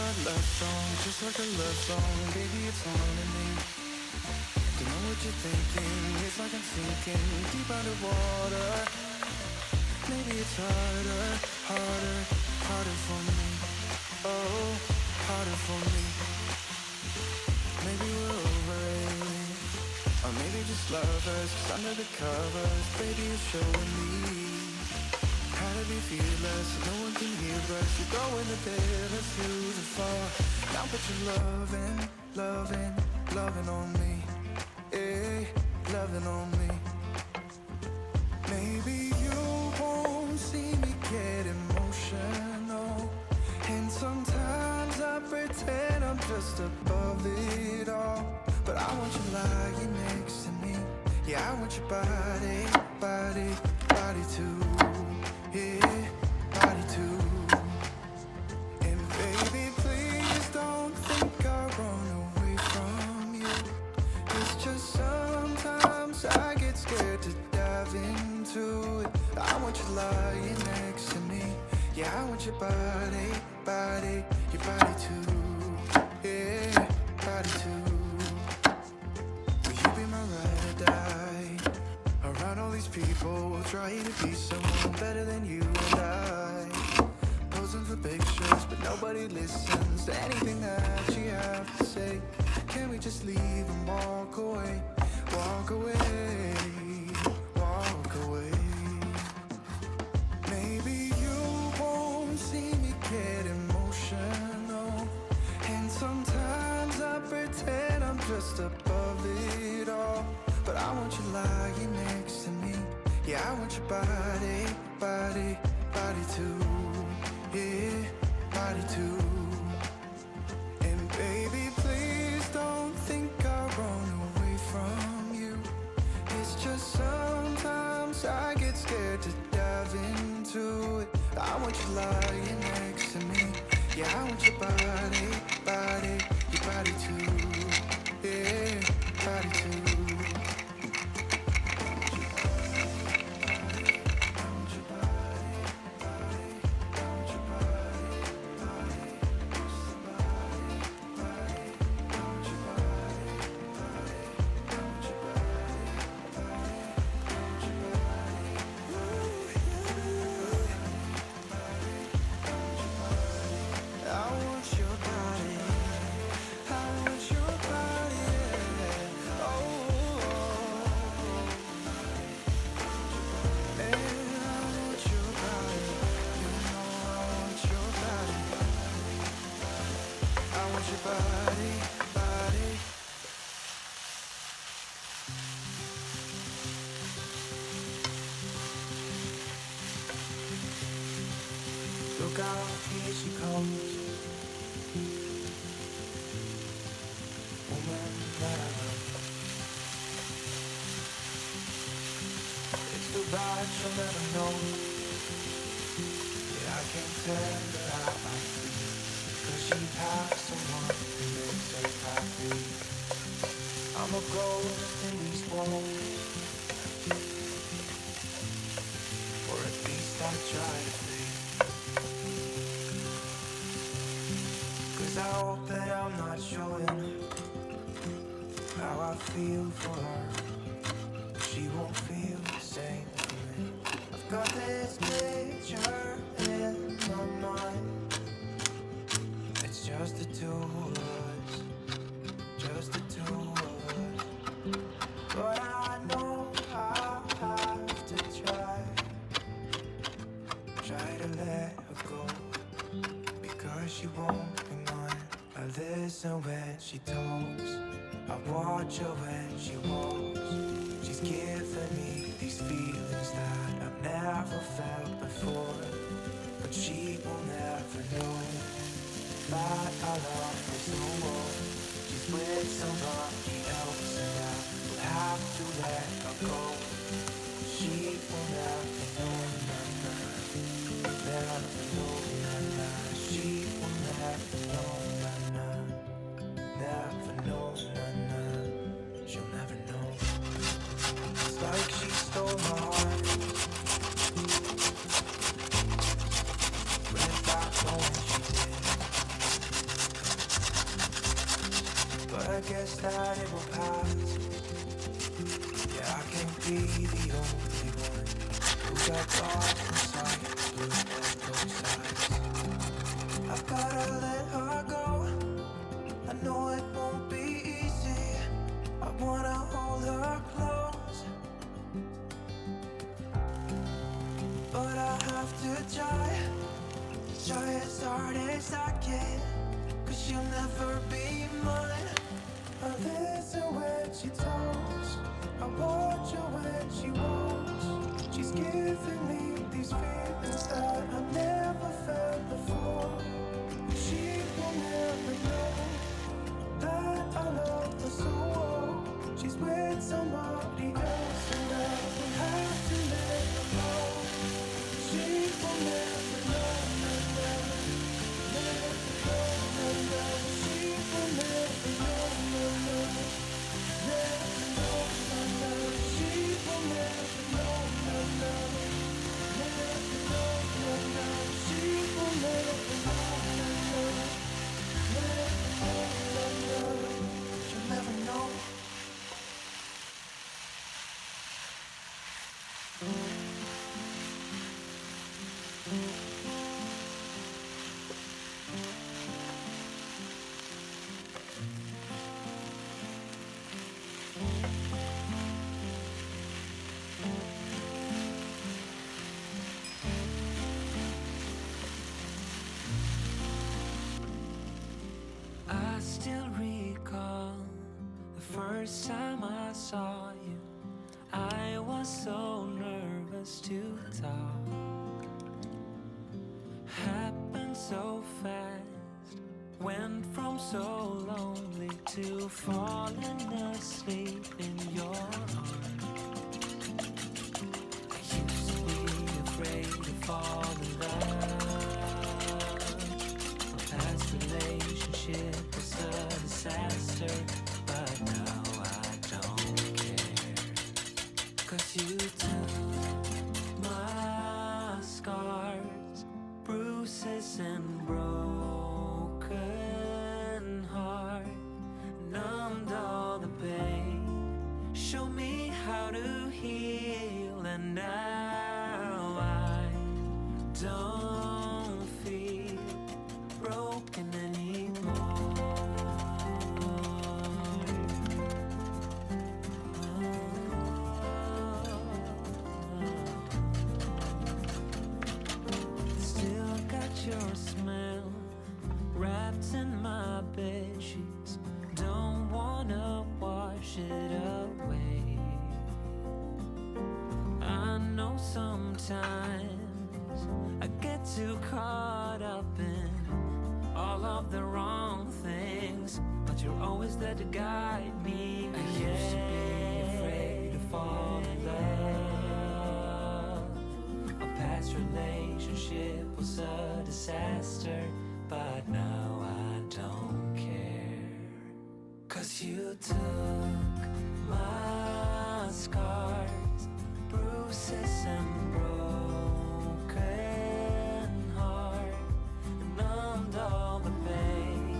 heart love song, just like a love song. Baby, it's haunting me. Don't know what you're thinking. It's like I'm sinking deep underwater. Maybe it's harder, harder, harder for me. Oh, harder for me. Maybe we're over it, or maybe just lovers. 'Cause under the covers, baby, you're showing me how to be fearless. No one can hear us. You're going the depths to the far. Now put your loving, loving, loving on me. Yeah, loving on me. Maybe you won't see me get emotional, and sometimes I pretend I'm just above it all. But I want you lying next to me. Yeah, I want your body, body, body too. Yeah, body too. And baby, please don't think I'll run away from you. It's just sometimes I get scared to dive into it. I want you lying next to me. Yeah, I want your body, body, your body too. Yeah, body too. Will you be my ride or die? Around all these people, trying to be someone better than you and I. Posing for pictures, but nobody listens to anything that you have to say. Can we just leave and walk away? Walk away, walk away. Maybe you won't see me get emotional, and sometimes I pretend I'm just above it all. But I want you lying next to me. Yeah, I want your body, body, body too. Yeah, body too. And baby, please don't think I'll run away from you. It's just sometimes I get scared to dive into it. I want you lying next to me. Yeah, I want your body, body, your body too. Yeah, body too. Body, body. Look out, here she comes. Woman that I love. It's too bad she'll never know. Yeah, I can tell that I feel. 'Cause she has someone who makes her happy. I'm a ghost in these walls, or at least I try to be. 'Cause I hope that I'm not showing how I feel for her. She won't feel the same for me. I've got this picture in my mind. It's just the two of us, just the two of us. But I know I'll have to try to let her go, because she won't be mine. I listen when she talks, I watch her when she walks. She's giving me these feelings that I've never felt before, but she will never know that our love is no more. She's with somebody else, and I will have to let her go. She will never know, never know, she will never know, never know, she'll never know. that it will pass. Yeah, I can't be the only one who got lost inside those eyes. I've gotta let her go. I know it won't be easy. I wanna hold her close, but I have to try as hard as I can, 'cause she'll never be mine. I listen when she talks, I watch her when she walks. She's giving me these feelings that I've never felt before. She will never know that I love her so well. She's with somebody else and I will have to let her go. She will never know, never, never go, never. She will never know, never, never know, never. She will never know, never, never know, never. She will never know, never, never know, never. She'll never know. I still recall the first time I saw you. I was so nervous to talk. Happened so fast. Went from so lonely to falling asleep in your arms. I used to be afraid to fall in love. My past relationship was a disaster, but now I don't care. 'Cause you took my scars, bruises and broken heart, numbed all the pain, show me how to heal, and now I don't feel broken anymore. Still got your smell wrapped in my bed sheets. Don't wanna wash it away. I know sometimes I get too caught up in all of the wrong things, but you're always there to guide me. I used to be afraid to fall in love. A past relationship was a disaster, but now I don't care. 'Cause you took my scars, bruises and broken heart, numbed all the pain,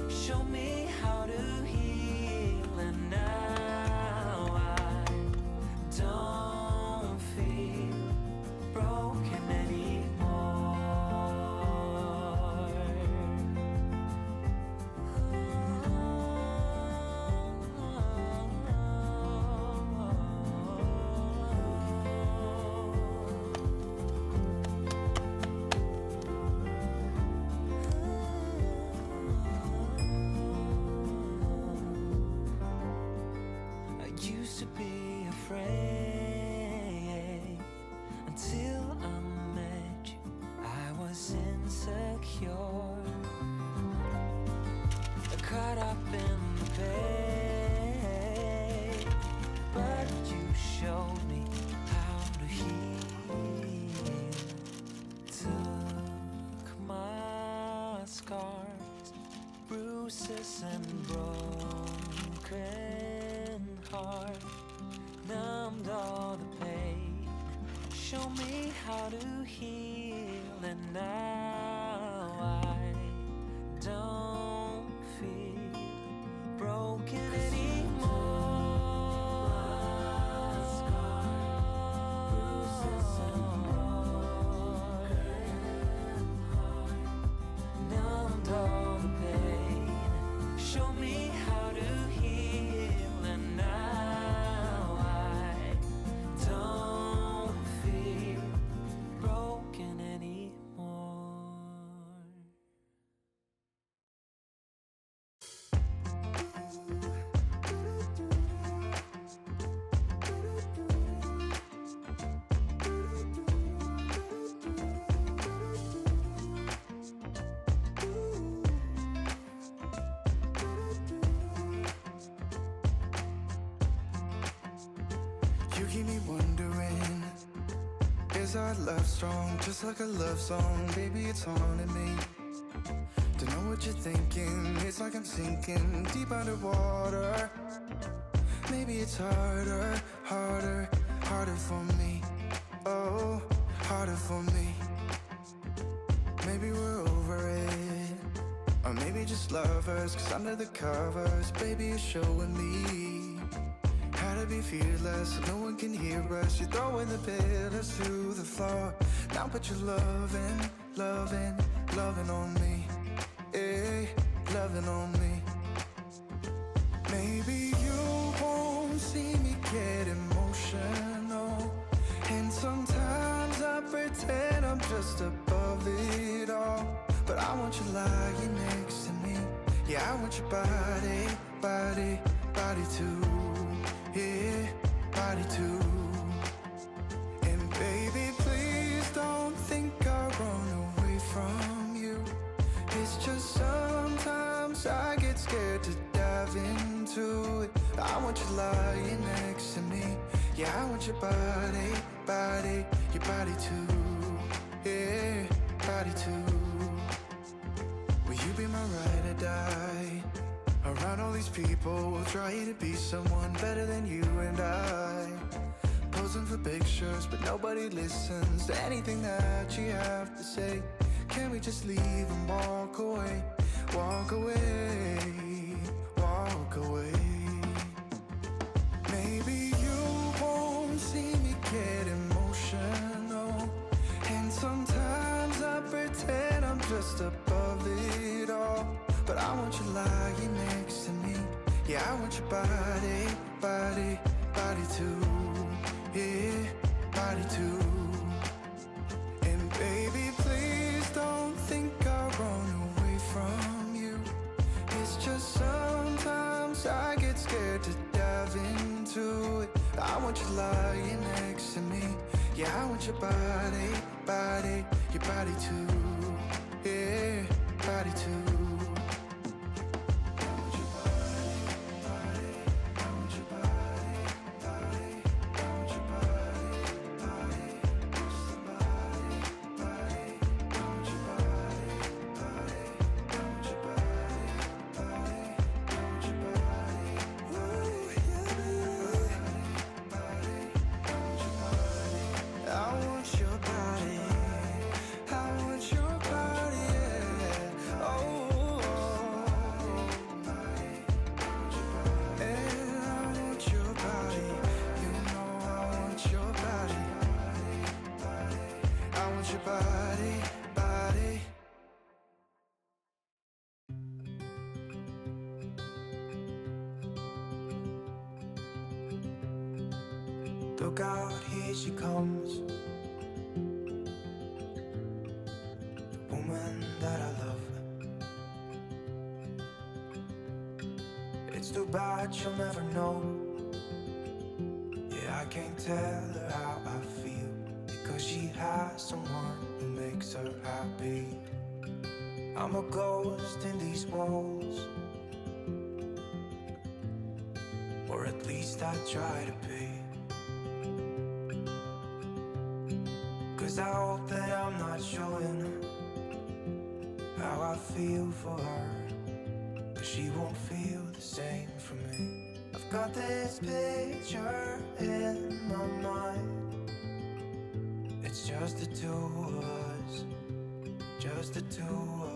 show me how to heal, and now I don't feel broken anymore. I used to be afraid until I met you. I was insecure, caught up in the pain, but you showed me how to heal. Took my scars, bruises and broken heart, numbed all the pain, show me how to heal, and now I don't feel broken anymore. You keep me wondering, is our love strong? Just like a love song, baby, it's haunting me. Don't know what you're thinking, it's like I'm sinking deep underwater. Maybe it's harder, harder, harder for me. Oh, harder for me. Maybe we're over it, or maybe just lovers, cause under the covers, baby, you're showing me how to be fearless, so no one can hear us. You're throwing the pillars through the floor. Now put your loving, loving, loving on me. Hey, loving on me. Maybe you won't see me get emotional, and sometimes I pretend I'm just above it all. But I want you lying next to me. Yeah, I want your body, body, body too. Yeah, body too. And baby, please don't think I'll run away from you. It's just sometimes I get scared to dive into it. I want you lying next to me. Yeah, I want your body, body, your body too. Yeah, body too. Will you be my ride or die? Around all these people, we'll try to be someone better than you and I. Posing for pictures, but nobody listens to anything that you have to say. Can we just leave and walk away? Walk away, walk away. Maybe you won't see me get emotional, and sometimes I pretend I'm just above it all. But I want you lying next to me. Yeah, I want your body, body, body too. Yeah, body too. And baby, please don't think I'll run away from you. It's just sometimes I get scared to dive into it. I want you lying next to me. Yeah, I want your body, body, your body too. Yeah, body too. Look out, here she comes, the woman that I love. It's too bad she'll never know. Yeah, I can't tell her how I feel, because she has someone who makes her happy. I'm a ghost in these walls, or at least I try to be. 'Cause I hope that I'm not showing how I feel for her, 'cause she won't feel the same for me. I've got this picture in my mind. It's just the two of us, just the two of us.